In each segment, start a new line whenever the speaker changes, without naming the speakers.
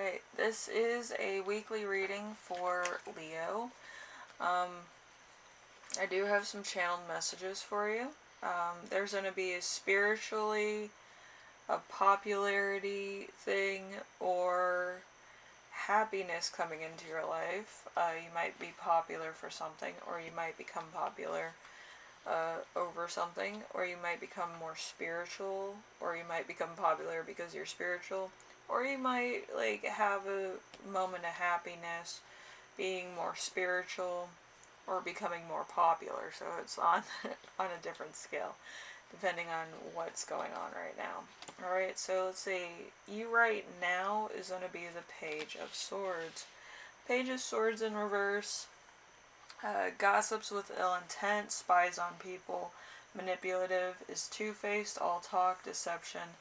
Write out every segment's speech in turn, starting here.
Alright, this is a weekly reading for Leo. Um, I do have some channeled messages for you. There's going to be a spiritually, a popularity thing, or happiness coming into your life. You might be popular for something, or you might become popular over something, or you might become more spiritual, or you might become popular because you're spiritual, or you might like have a moment of happiness being more spiritual or becoming more popular. So it's on on a different scale depending on what's going on right now. Alright, so let's see. You right now is going to be the Page of Swords. Page of Swords in reverse. Gossips with ill intent, spies on people, manipulative, is two-faced, all talk, deception,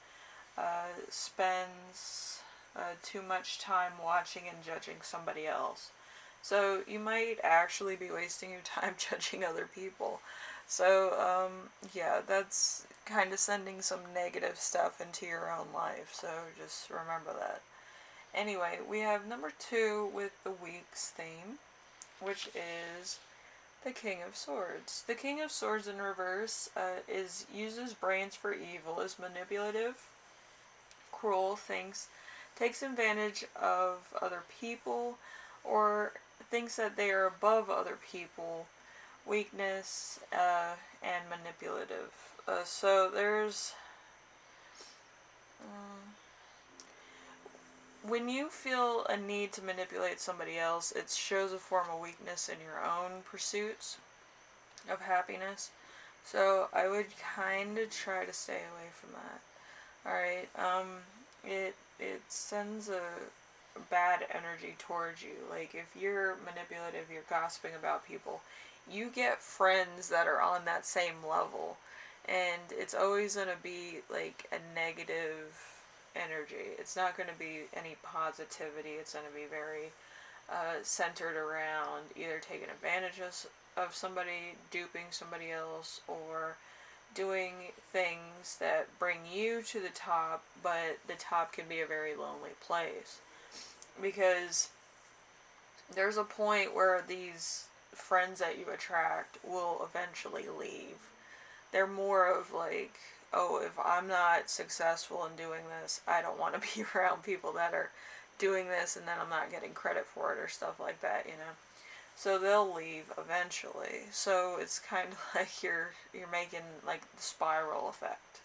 spends too much time watching and judging somebody else. So you might actually be wasting your time judging other people. So, yeah, that's kind of sending some negative stuff into your own life. So just remember that. Anyway, we have number 2 with the week's theme, which is the King of Swords. The King of Swords in reverse uses brains for evil, is manipulative, cruel, takes advantage of other people, or thinks that they are above other people, weakness, and manipulative. So there's... when you feel a need to manipulate somebody else, it shows a form of weakness in your own pursuits of happiness. So I would kind of try to stay away from that. Alright, it sends a bad energy towards you. Like, if you're manipulative, you're gossiping about people, you get friends that are on that same level. And it's always going to be, like, a negative energy. It's not going to be any positivity. It's going to be very centered around either taking advantage of somebody, duping somebody else, or doing things that bring you to the top, but the top can be a very lonely place. Because there's a point where these friends that you attract will eventually leave. They're more of like, oh, if I'm not successful in doing this, I don't want to be around people that are doing this and then I'm not getting credit for it or stuff like that, you know. So they'll leave eventually. So it's kind of like you're making like the spiral effect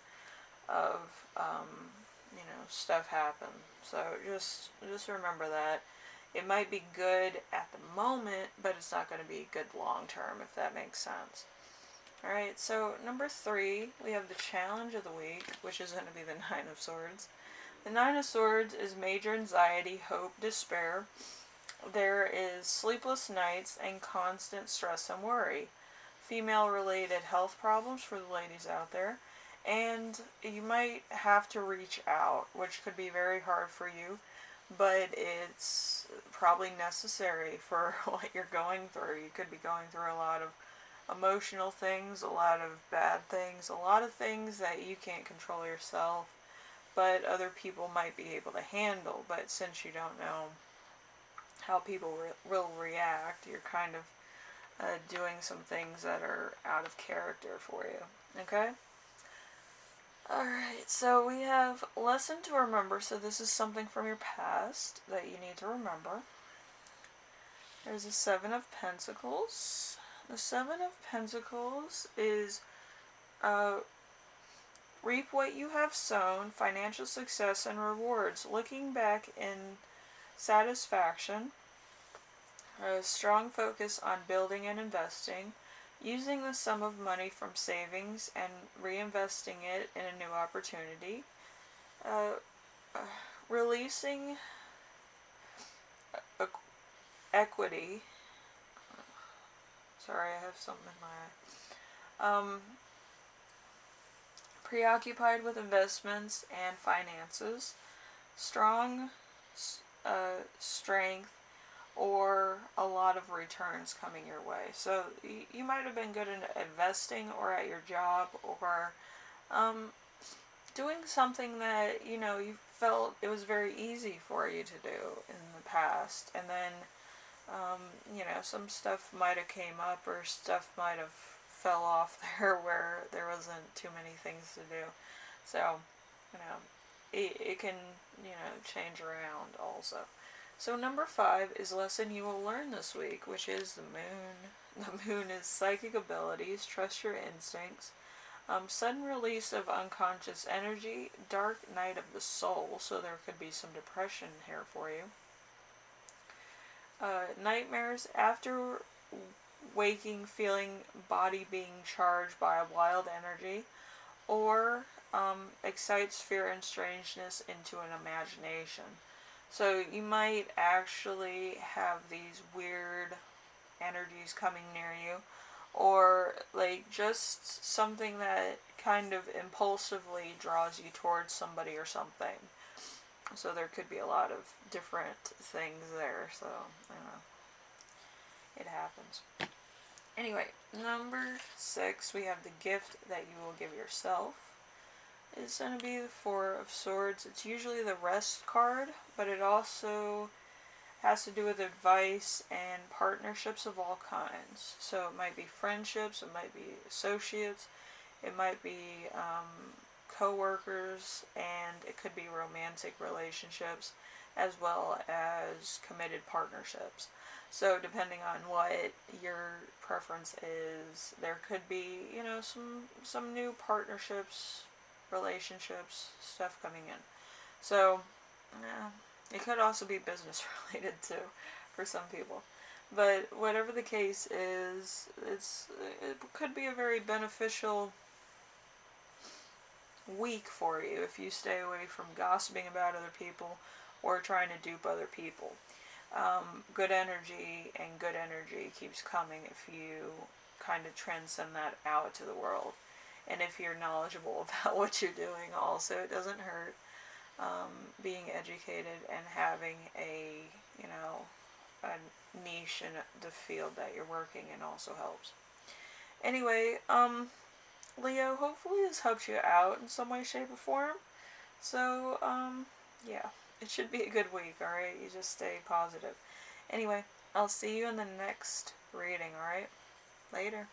of stuff happen. So just remember that. It might be good at the moment, but it's not going to be good long term, if that makes sense. Alright, so number 3, we have the challenge of the week, which is going to be the Nine of Swords. The Nine of Swords is major anxiety, hope, despair. There is sleepless nights and constant stress and worry. Female-related health problems for the ladies out there. And you might have to reach out, which could be very hard for you, but it's probably necessary for what you're going through. You could be going through a lot of emotional things, a lot of bad things, a lot of things that you can't control yourself, but other people might be able to handle. But since you don't know how people will react, you're kind of doing some things that are out of character for you. Okay? Alright, so we have lesson to remember. So this is something from your past that you need to remember. There's a 7 of Pentacles. The 7 of Pentacles is reap what you have sown, financial success and rewards. Looking back in satisfaction, a strong focus on building and investing, using the sum of money from savings and reinvesting it in a new opportunity, releasing equity. Sorry, I have something in my eye. Preoccupied with investments and finances, strong strength, or a lot of returns coming your way. So you might have been good at investing or at your job, or doing something that you felt it was very easy for you to do in the past, and then some stuff might have came up or stuff might have fell off there where there wasn't too many things to do. So, you know, it can, change around also. So number 5 is lesson you will learn this week, which is the moon. The moon is psychic abilities, trust your instincts, sudden release of unconscious energy, dark night of the soul, so there could be some depression here for you. Nightmares after waking, feeling body being charged by a wild energy, or excites fear and strangeness into an imagination. So you might actually have these weird energies coming near you, or like just something that kind of impulsively draws you towards somebody or something. So there could be a lot of different things there. So, it happens. Anyway, number 6, we have the gift that you will give yourself. It's going to be the 4 of Swords. It's usually the rest card, but it also has to do with advice and partnerships of all kinds. So it might be friendships, it might be associates, it might be co-workers, and it could be romantic relationships as well as committed partnerships. So depending on what your preference is, there could be, some new partnerships, relationships, stuff coming in. So, it could also be business related too, for some people. But whatever the case is, it could be a very beneficial week for you if you stay away from gossiping about other people or trying to dupe other people. Good energy and good energy keeps coming if you kind of transcend that out to the world. And if you're knowledgeable about what you're doing also, it doesn't hurt. Being educated and having a niche in the field that you're working in also helps. Anyway, Leo, hopefully this helps you out in some way, shape, or form. So, yeah, it should be a good week, alright? You just stay positive. Anyway, I'll see you in the next reading, alright? Later.